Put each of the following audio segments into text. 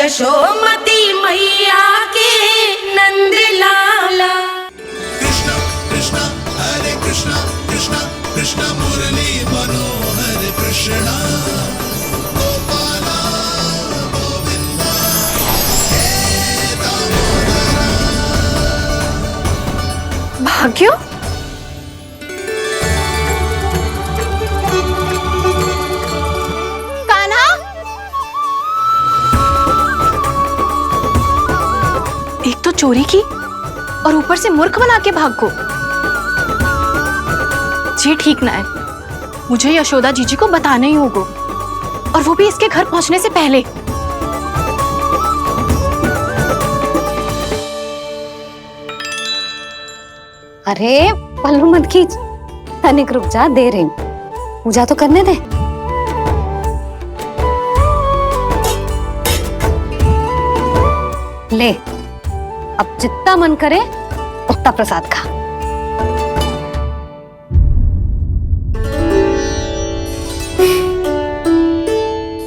यशोमती मैया के नंद लाला। कृष्ण कृष्ण हरे कृष्ण कृष्ण कृष्ण मुरली मनोहर कृष्ण गोपाला गोविंदा हे दामोदरा। भाग्य, एक तो चोरी की और ऊपर से मूर्ख बना के भाग को। ये ठीक ना है, मुझे यशोदा जीजी को बताना ही होगा, और वो भी इसके घर पहुंचने से पहले। अरे पल्लू मत खींच, तनिक रुक जा, दे रही हूं, पूजा तो करने दे। ले, अब जितना मन करे उतना प्रसाद खा।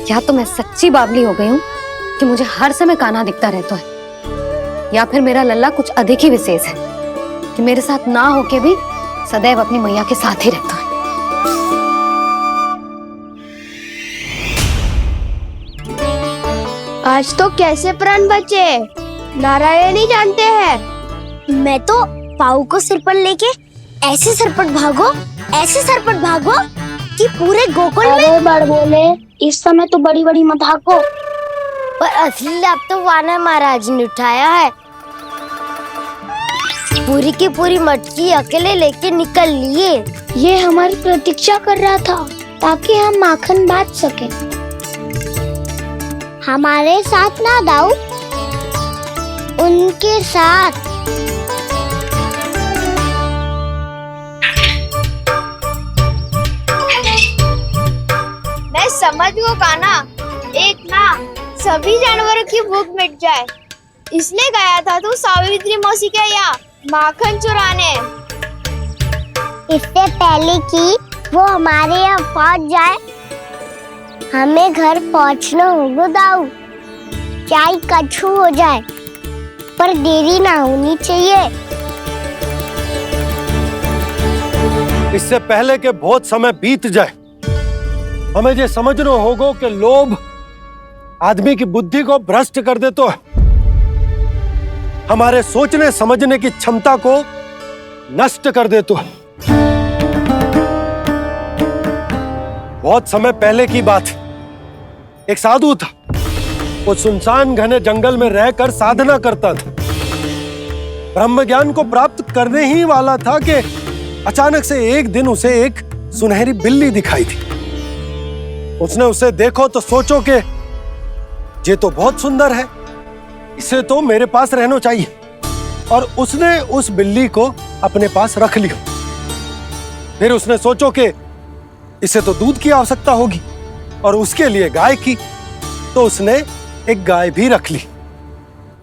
या तो मैं सच्ची बावली हो गई हूँ कि मुझे हर समय कान्हा दिखता रहता है, या फिर मेरा लल्ला कुछ अधिक ही विशेष है कि मेरे साथ ना होके भी सदैव अपनी मैया के साथ ही रहता है। आज तो कैसे प्राण बचे, नारायण ही जानते हैं। मैं तो पाऊ को सिर पर लेके ऐसे सरपट भागो कि पूरे गोकुल में बड़ बोले। इस समय तो बड़ी बड़ी मत हाको, पर असली लाभ तो वानर महाराज ने उठाया है। पूरी की पूरी मटकी अकेले लेके निकल लिए। ये हमारी प्रतीक्षा कर रहा था ताकि हम माखन बांट सके। हमारे साथ ना दाऊ, उनके साथ। मैं समझ गो कान्हा, एक ना सभी जानवरों की भूख मिट जाए, इसलिए गया था तू सावित्री मौसी के यहाँ माखन चुराने। इससे पहले कि वो हमारे यहाँ पहुँच जाए, हमें घर पहुँचना होगा दाऊ, चाहे कछु हो जाए, पर देरी ना होनी चाहिए। इससे पहले कि बहुत समय बीत जाए, हमें ये समझना होगा कि लोभ आदमी की बुद्धि को भ्रष्ट कर देता है, हमारे सोचने समझने की क्षमता को नष्ट कर देता है। बहुत समय पहले की बात, एक साधु था, वो सुनसान घने जंगल में रहकर साधना करता था। ब्रह्म ज्ञान को प्राप्त करने ही वाला था कि अचानक से एक दिन उसे एक सुनहरी बिल्ली दिखाई थी। उसने उसे देखो तो सोचो कि ये तो बहुत सुंदर है, इसे तो मेरे पास रहना चाहिए, और उसने उस बिल्ली को अपने पास रख लिया। फिर उसने सोचो कि इसे तो दूध की आवश्यकता होगी और उसके लिए गाय की, तो उसने एक गाय भी रख ली।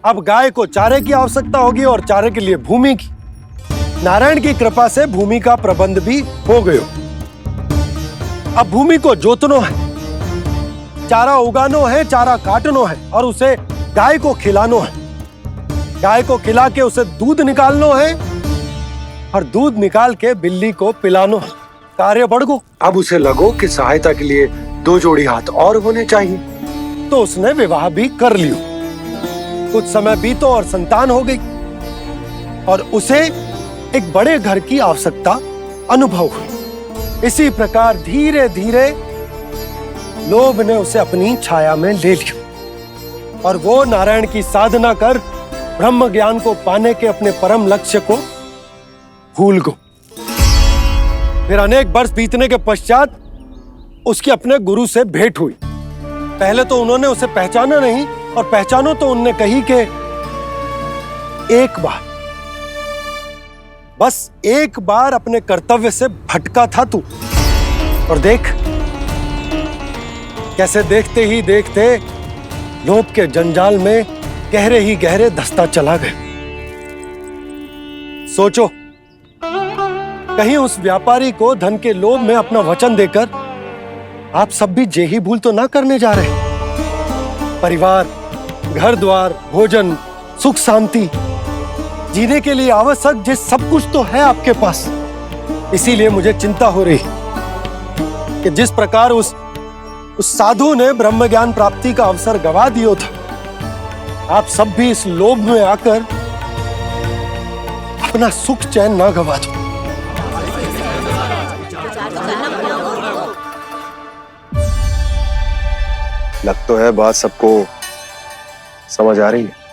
अब गाय को चारे की आवश्यकता होगी और चारे के लिए भूमि की। नारायण की कृपा से भूमि का प्रबंध भी हो गया। अब भूमि को जोतनो है, चारा उगानो है, चारा काटनो है, और उसे गाय को खिलानो है। गाय को खिला के उसे दूध निकालनो है, और दूध निकाल के बिल्ली को पिलानो है। कार्य बढ़ गो। अब उसे लगो कि सहायता के लिए 2 जोड़ी हाथ और होने चाहिए, तो उसने विवाह भी कर लियो। कुछ समय बीतो और संतान हो गई, और उसे एक बड़े घर की आवश्यकता अनुभव हुई। इसी प्रकार धीरे धीरे लोभ ने उसे अपनी छाया में ले लिया, और वो नारायण की साधना कर ब्रह्म ज्ञान को पाने के अपने परम लक्ष्य को भूल गो। फिर अनेक वर्ष बीतने के पश्चात उसकी अपने गुरु से भेंट हुई। पहले तो उन्होंने उसे पहचाना नहीं, और पहचानो तो उनने कही कि एक बार, बस एक बार अपने कर्तव्य से भटका था तू, और देख कैसे देखते ही देखते लोभ के जंजाल में गहरे ही गहरे धंसता चला गया। सोचो, कहीं उस व्यापारी को धन के लोभ में अपना वचन देकर आप सब भी जे ही भूल तो ना करने जा रहे। परिवार, घर द्वार, भोजन, सुख शांति, जीने के लिए आवश्यक जिस सब कुछ तो है आपके पास। इसीलिए मुझे चिंता हो रही कि जिस प्रकार उस साधु ने ब्रह्म ज्ञान प्राप्ति का अवसर गवा दिया था, आप सब भी इस लोभ में आकर अपना सुख चैन ना गवा दो। लग तो है बात सबको समझ आ रही है।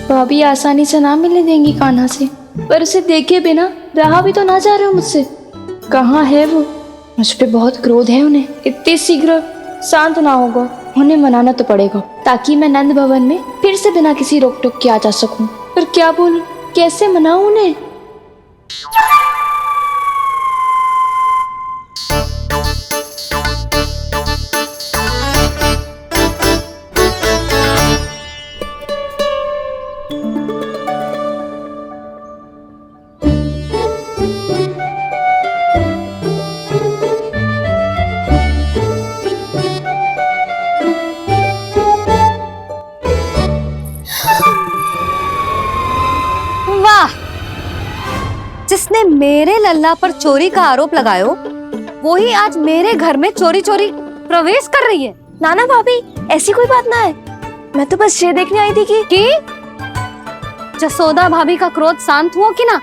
भाभी आसानी से ना मिलने देंगी कान्हा से, पर उसे देखे बिना रहा भी तो ना जा रहे हो मुझसे। कहाँ है वो? मुझ पे बहुत क्रोध है उन्हें। इतनी शीघ्र शांत ना होगा, उन्हें मनाना तो पड़ेगा ताकि मैं नंद भवन में फिर से बिना किसी रोक टोक के आ जा सकूं। पर क्या बोलूं, कैसे मनाऊं उन्हें? जिसने मेरे लल्ला पर चोरी का आरोप लगायो, वो ही आज मेरे घर में चोरी चोरी प्रवेश कर रही है। नाना भाभी, ऐसी कोई बात ना है। मैं तो बस ये देखने आई थी कि जसोदा भाभी का क्रोध शांत हुआ कि ना?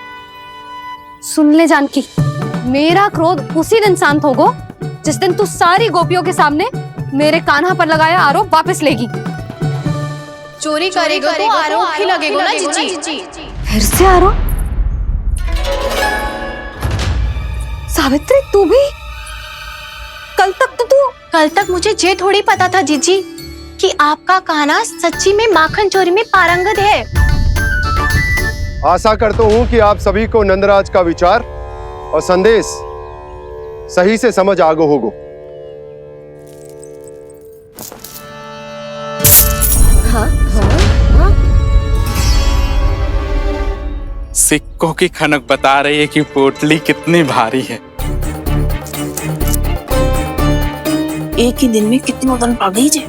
सुन ले जानकी, मेरा क्रोध उसी दिन शांत होगा जिस दिन तू सारी गोपियों के सामने मेरे कान्हा पर लगाया आरोप वापस लेगी। चोरी करेगा तो आरोप ही लगेगा ना जीजी। फिर से आरोप? सावित्री, तू भी? कल तक मुझे ये थोड़ी पता था जीजी कि आपका कान्हा सच्ची में माखन चोरी में पारंगत है। आशा करता हूं कि आप सभी को नंदराज का विचार और संदेश सही से समझ आगो होगो। सिक्कों की खनक बता रही है कि पोटली कितनी भारी है। एक ही दिन में कितनी उड़न पा गई जे।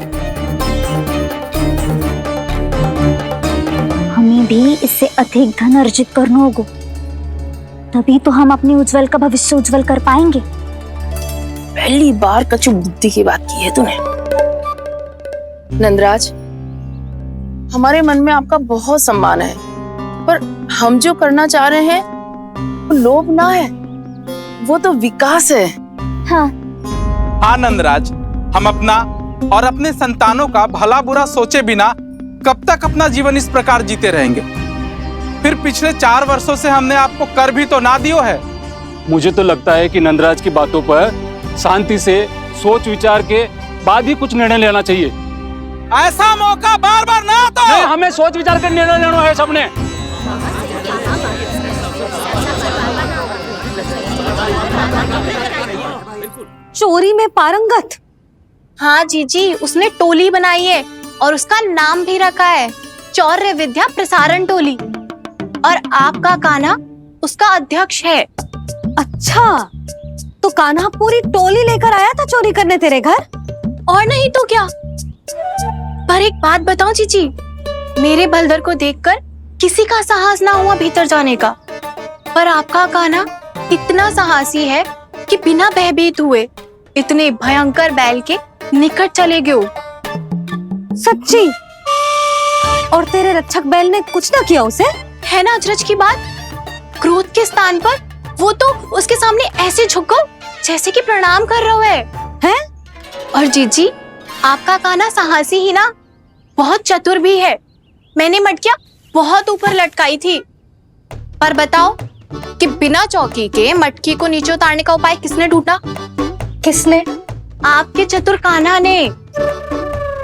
हमें भी इससे अधिक धन अर्जित करना होगा, तभी तो हम अपने उज्जवल का भविष्य उज्जवल कर पाएंगे। पहली बार कछु बुद्धि की बात की है तूने। नंदराज, हमारे मन में आपका बहुत सम्मान है, पर हम जो करना चाह रहे हैं वो लोभ ना है, वो तो विकास है। हाँ नंदराज, हम अपना और अपने संतानों का भला बुरा सोचे बिना कब तक अपना जीवन इस प्रकार जीते रहेंगे? फिर पिछले 4 वर्षों से हमने आपको कर भी तो ना दियो है। मुझे तो लगता है कि नंदराज की बातों पर शांति से सोच विचार के बाद ही कुछ निर्णय लेना चाहिए। ऐसा मौका बार बार ना आता। नहीं, हमें सोच विचार कर निर्णय लेना है सबने। चोरी में पारंगत? हाँ जीजी, उसने टोली बनाई है और उसका नाम भी रखा है चौर्य विद्या प्रसारण टोली, और आपका कान्हा उसका अध्यक्ष है। अच्छा, तो कान्हा पूरी टोली लेकर आया था चोरी करने तेरे घर? और नहीं तो क्या। पर एक बात बताऊं जीजी, मेरे बलदर को देखकर किसी का साहस ना हुआ भीतर जाने का, पर आपका कान्हा इतना साहसी है कि बिना भयभीत हुए इतने भयंकर बैल के निकट चले गए। सच्ची? और तेरे रक्षक बैल ने कुछ ना किया उसे? है ना अचरज की बात। क्रोध के स्थान पर वो तो उसके सामने ऐसे झुक गो जैसे कि प्रणाम कर रहा है। और जीजी, आपका कान्हा साहसी ही ना, बहुत चतुर भी है। मैंने मटकियां बहुत ऊपर लटकाई थी, पर बताओ कि बिना चौकी के मटकी को नीचे उतारने का उपाय किसने ढूंढा? किसने? आपके चतुर कान्हा ने।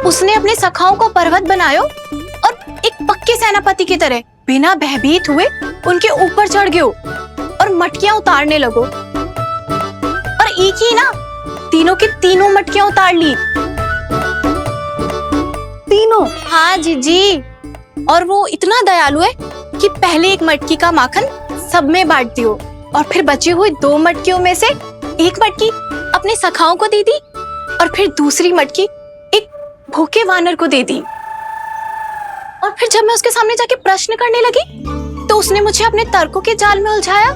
उसने अपने सखाओं को पर्वत बनायो और एक पक्के सेनापति की तरह बिना भयभीत हुए उनके ऊपर चढ़ गयो और मटकियां उतारने लगो। और एक ही ना, तीनों की तीनों मटकियां उतार ली। तीनों? हाँ जीजी, और वो इतना दयालु है कि पहले एक मटकी का माखन सब में बांट दियो और फिर बचे हुए 2 मटकियों में से एक मटकी अपने सखाओं को दे दी और फिर दूसरी मटकी एक भूखे वानर को दे दी। और फिर जब मैं उसके सामने जाके प्रश्न करने लगी तो उसने मुझे अपने तर्कों के जाल में उलझाया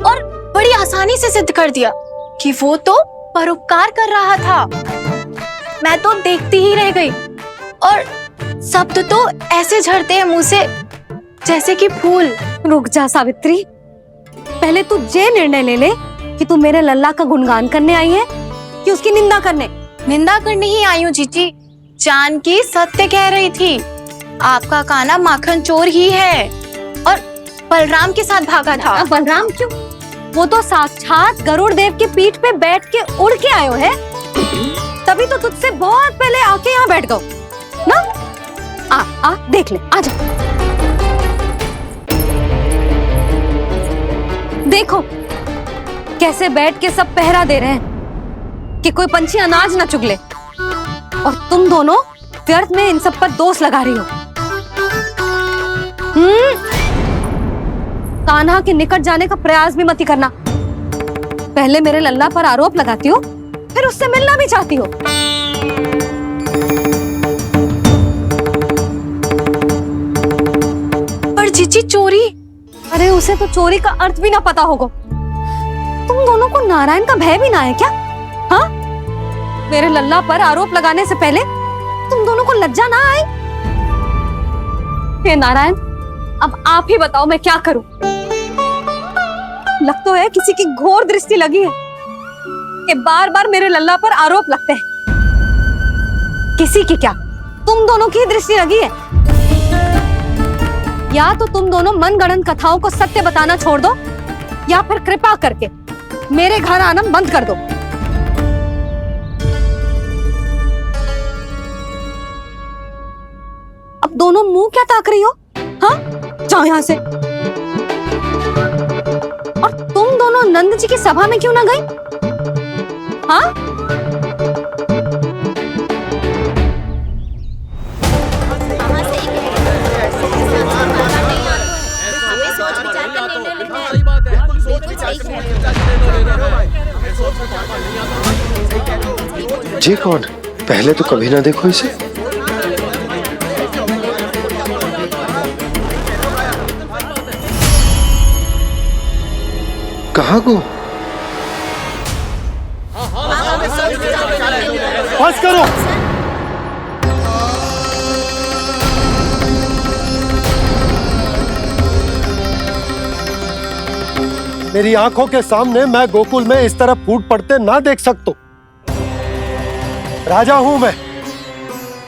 और बड़ी आसानी से सिद्ध कर दिया कि वो तो परोपकार कर रहा था। मैं तो देखती ही रह गई और शब्द तो ऐसे झड़ते हैं मुंह से जैसे कि फूल। रुक जा सावित्री, पहले तू ये निर्णय ले ले कि तू मेरे लल्ला का गुणगान करने आई है कि उसकी निंदा करने। निंदा करने ही आई हूँ जीजी, जानकी सत्य कह रही थी। आपका काना माखन चोर ही है और बलराम के साथ भागा था। बलराम क्यों? वो तो साक्षात गरुड़ देव की पीठ पे बैठ के उड़ के आयो है, तभी तो तुझसे बहुत पहले आके यहाँ बैठ गओ ना। आ देख ले, आजा। देखो कैसे बैठ के सब पहरा दे रहे हैं कि कोई पंछी अनाज ना चुगले, और तुम दोनों व्यर्थ में इन सब पर दोष लगा रही हो। कान्हा के निकट जाने का प्रयास भी मत ही करना। पहले मेरे लल्ला पर आरोप लगाती हो, फिर उससे मिलना भी चाहती हो। पर जीजी चोरी, अरे उसे तो चोरी का अर्थ भी ना पता होगा। तुम दोनों को नारायण का भय भी ना है क्या? हाँ, मेरे लल्ला पर आरोप लगाने से पहले तुम दोनों को लज्जा ना आई? हे नारायण, अब आप ही बताओ मैं क्या करूं। लग तो है किसी की घोर दृष्टि लगी है कि बार बार मेरे लल्ला पर आरोप लगते हैं। किसी की क्या, तुम दोनों की दृष्टि लगी है। या तो तुम दोनों मनगढ़ंत कथाओं को सत्य बताना छोड़ दो, या फिर कृपा करके मेरे घर आना बंद कर दो। अब दोनों मुंह क्या ताक रही हो? हाँ, जाओ यहां से। और तुम दोनों नंद जी की सभा में क्यों ना गई? हाँ, जी कौन? पहले तो कभी ना देखो इसे। कहाँ को? बस करो। मेरी आंखों के सामने मैं गोकुल में इस तरह फूट पड़ते ना देख सकता। राजा हूं मैं,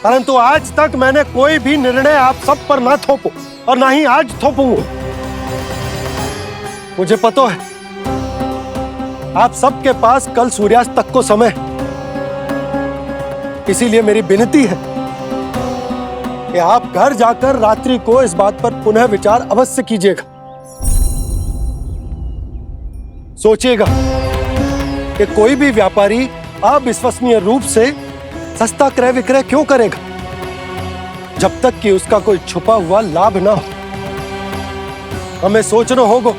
परंतु आज तक मैंने कोई भी निर्णय आप सब पर ना थोपो और ना ही आज थोपूंगा। मुझे पता है आप सबके पास कल सूर्यास्त तक को समय, इसीलिए मेरी विनती है कि आप घर जाकर रात्रि को इस बात पर पुनः विचार अवश्य कीजिएगा। सोचिएगा कि कोई भी व्यापारी अविश्वसनीय रूप से सस्ता क्रय विक्रय क्यों करेगा जब तक कि उसका कोई छुपा हुआ लाभ ना हो। हमें सोचना होगा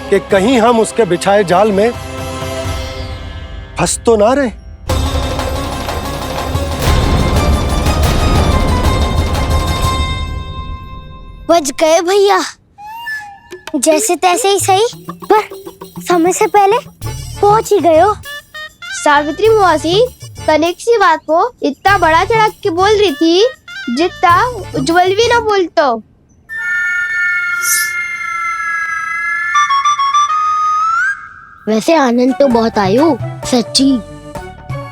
कि कहीं हम उसके बिछाए जाल में फंस तो ना रहे। बच गए भैया, जैसे तैसे ही सही, पर समय से पहले पहुंच ही गए हो। सावित्री मौसी कनेक सी बात को इतना बड़ा चढ़ा के बोल रही थी जितना उज्जवल भी ना बोलतो। वैसे आनंद तो बहुत आयो, सच्ची।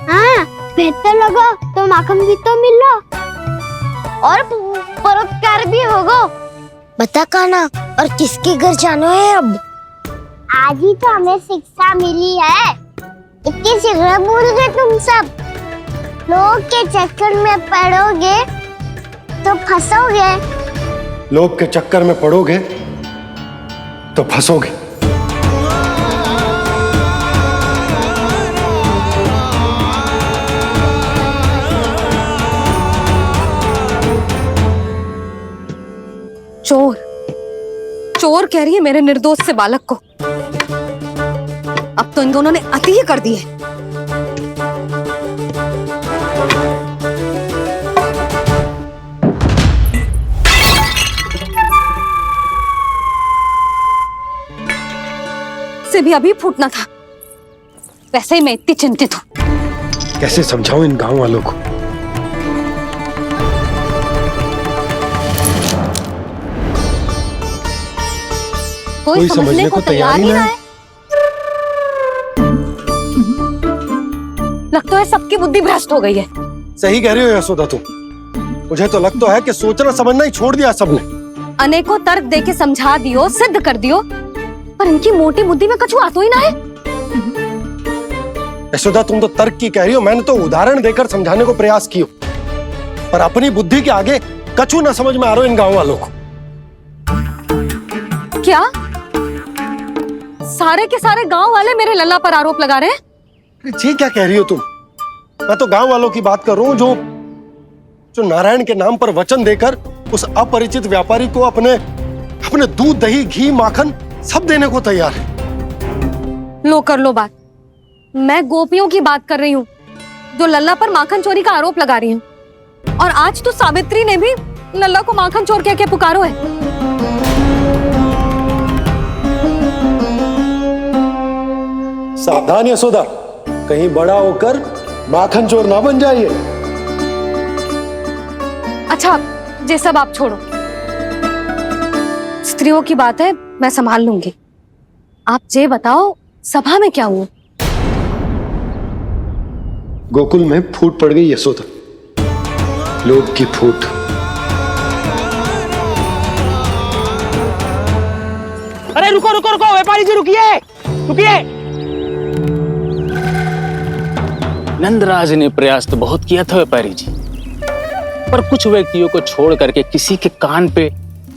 हाँ, बेहतर लगा तो माखन भी तो मिला और परोपकार भी होगा। बता काना, और किसके घर जाना है अब? आज ही तो हमें शिक्षा मिली है, इतनी शीघ्र भूल गए तुम सब। लोग के चक्कर में पड़ोगे तो फंसोगे। लोग के चक्कर में पड़ोगे तो फंसोगे। चोर चोर कह रही है मेरे निर्दोष से बालक को। अब तो इन दोनों ने अति ही कर दी है। से भी अभी फूटना था। वैसे ही मैं इतनी चिंतित हूं। कैसे समझाऊं इन गांव वालों को? कोई समझने को तैयार ही ना है। लगता है सबकी बुद्धि भ्रष्ट हो गई है। सही कह रही हो यशोदा तुम। मुझे तो लगता है कि सोचना समझना ही छोड़ दिया सबने। अनेकों तर्क देके समझा दियो, सिद्ध कर दियो, पर इनकी मोटी बुद्धि में कछु आता ही ना है। यशोदा तुम तो तर्क की कह रही हो, मैंने तो उदाहरण देकर समझाने को प्रयास किया, पर अपनी बुद्धि के आगे कछु ना समझ में आ रहा इन गांव वालों को। क्या सारे के सारे गांव वाले मेरे लल्ला पर आरोप लगा रहे हैं? जी क्या कह रही हो तुम? मैं तो गांव वालों की बात कर रहा हूं जो नारायण के नाम पर वचन देकर उस अपरिचित व्यापारी को अपने दूध, दही, घी, माखन सब देने को तैयार है। लो कर लो बात। मैं गोपियों की बात कर रही हूँ जो लल्ला पर माखन चोरी का आरोप लगा रही हूँ। और आज तो सावित्री ने भी लल्ला को माखन चोर कह के पुकारो है। सावधान यशोदा, कहीं बड़ा होकर माखन चोर ना बन जाइए। अच्छा, ये सब आप छोड़ो। स्त्रियों की बात है, मैं संभाल लूंगी। आप ये बताओ सभा में क्या हुआ? गोकुल में फूट पड़ गई यशोदा, लोभ की फूट। अरे रुको रुको रुको, व्यापारी जी रुकिए रुकिए। नंदराज ने प्रयास तो बहुत किया था व्यापारी जी, पर कुछ व्यक्तियों को छोड़ करके किसी के कान पे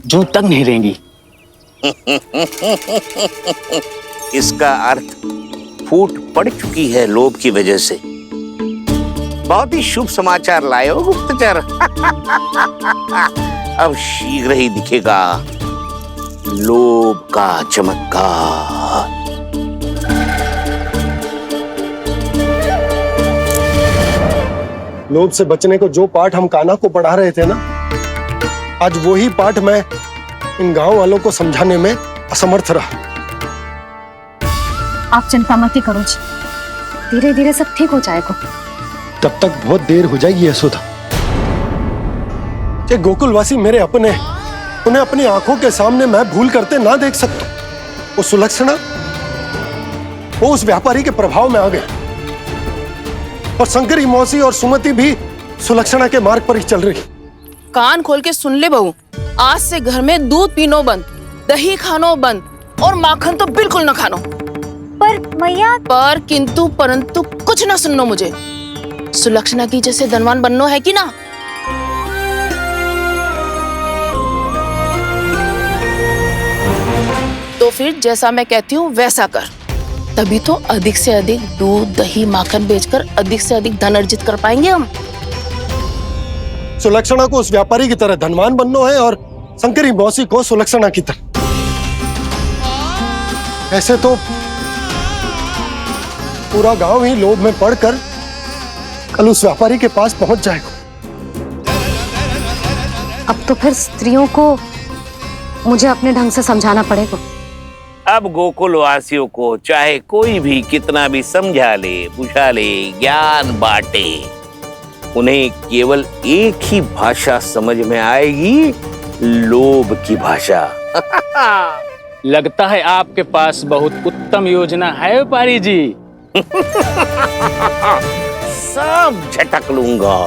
जूं तक नहीं रेंगी। इसका अर्थ फूट पड़ चुकी है लोभ की वजह से। बहुत ही शुभ समाचार लाए हो गुप्तचर। अब शीघ्र ही दिखेगा लोभ का चमत्कार। लोभ से बचने को जो पाठ हम कान्हा को पढ़ा रहे थे ना, आज वही पाठ मैं इन गांव वालों को समझाने में असमर्थ रहा। आप चिंता मत करो जी, धीरे धीरे सब ठीक हो जाएगा। तब तक बहुत देर हो जाएगी यशोदा। ये गोकुलवासी मेरे अपने, उन्हें अपनी आंखों के सामने मैं भूल करते ना देख सकता। वो सुलक्षणा, वो उस व्यापारी के प्रभाव में आ गया, और शंकरी मौसी और सुमति भी सुलक्षणा के मार्ग पर ही चल रही। कान खोल के सुन ले बहू, आज से घर में दूध पीनो बंद, दही खानो बंद, और माखन तो बिल्कुल न खानो। पर मैया, पर किंतु परंतु कुछ ना सुननो मुझे। सुलक्षणा की जैसे धनवान बननो है कि ना? तो फिर जैसा मैं कहती हूँ वैसा कर, तभी तो अधिक से अधिक दूध, दही, माखन बेचकर अधिक से अधिक धन अर्जित कर पाएंगे हम। सुलक्षणा को उस व्यापारी की तरह धनवान बनना है और शंकरी मौसी को सुलक्षणा की तरह। ऐसे तो पूरा गांव ही लोभ में पड़कर कल उस व्यापारी के पास पहुंच जाएगा। अब तो फिर स्त्रियों को मुझे अपने ढंग से समझाना पड़ेगा। अब गोकुल वासियों को चाहे कोई भी कितना भी समझा ले, बुझा ले, ज्ञान बांटे, उन्हें केवल एक ही भाषा समझ में आएगी, लोभ की भाषा। लगता है आपके पास बहुत उत्तम योजना है व्यापारी जी। सब झटक लूंगा।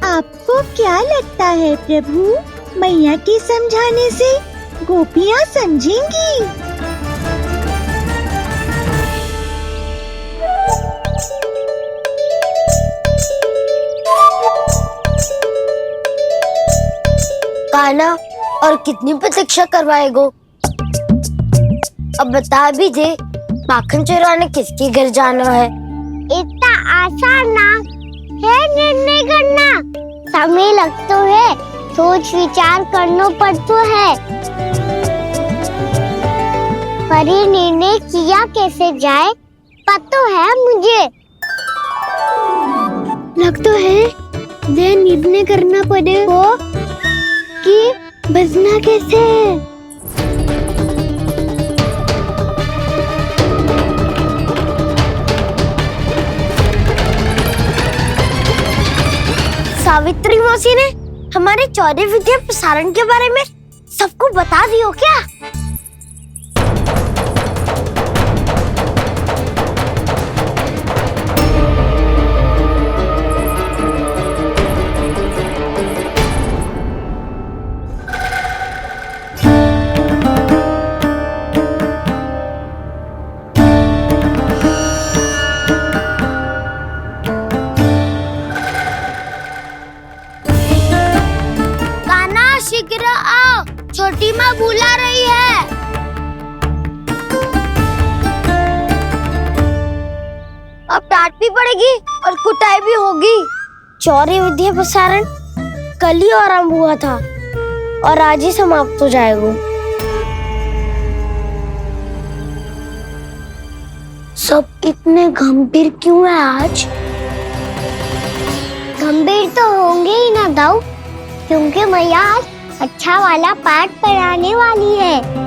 आपको क्या लगता है प्रभु, मैया के समझाने से गोपियाँ समझेंगी? कान्हा, और कितनी प्रतीक्षा करवाएगो? अब बता भी दे, माखन चुराने किसके घर जाना है? इतना आसान ना है निर्णय करना। समय लगता है, सोच विचार करना पड़ता है, पर ये निर्णय किया कैसे जाए पता है मुझे। लगता है ये निर्णय करना पड़ेगा कि बचना कैसे। सावित्री मौसी ने हमारे 14 विद्या प्रसारण के बारे में सबको बता दियो क्या? शीघ्र आओ, छोटी माँ बुला रही है। अब डांट भी पड़ेगी और कुटाई भी होगी। 14 विद्या प्रसारण कल ही आरंभ हुआ था और आज ही समाप्त हो जाएगा। सब इतने गंभीर क्यों है आज? गंभीर तो होंगे ही ना दाऊ, क्योंकि मैया आज अच्छा वाला पाठ पढ़ाने वाली है।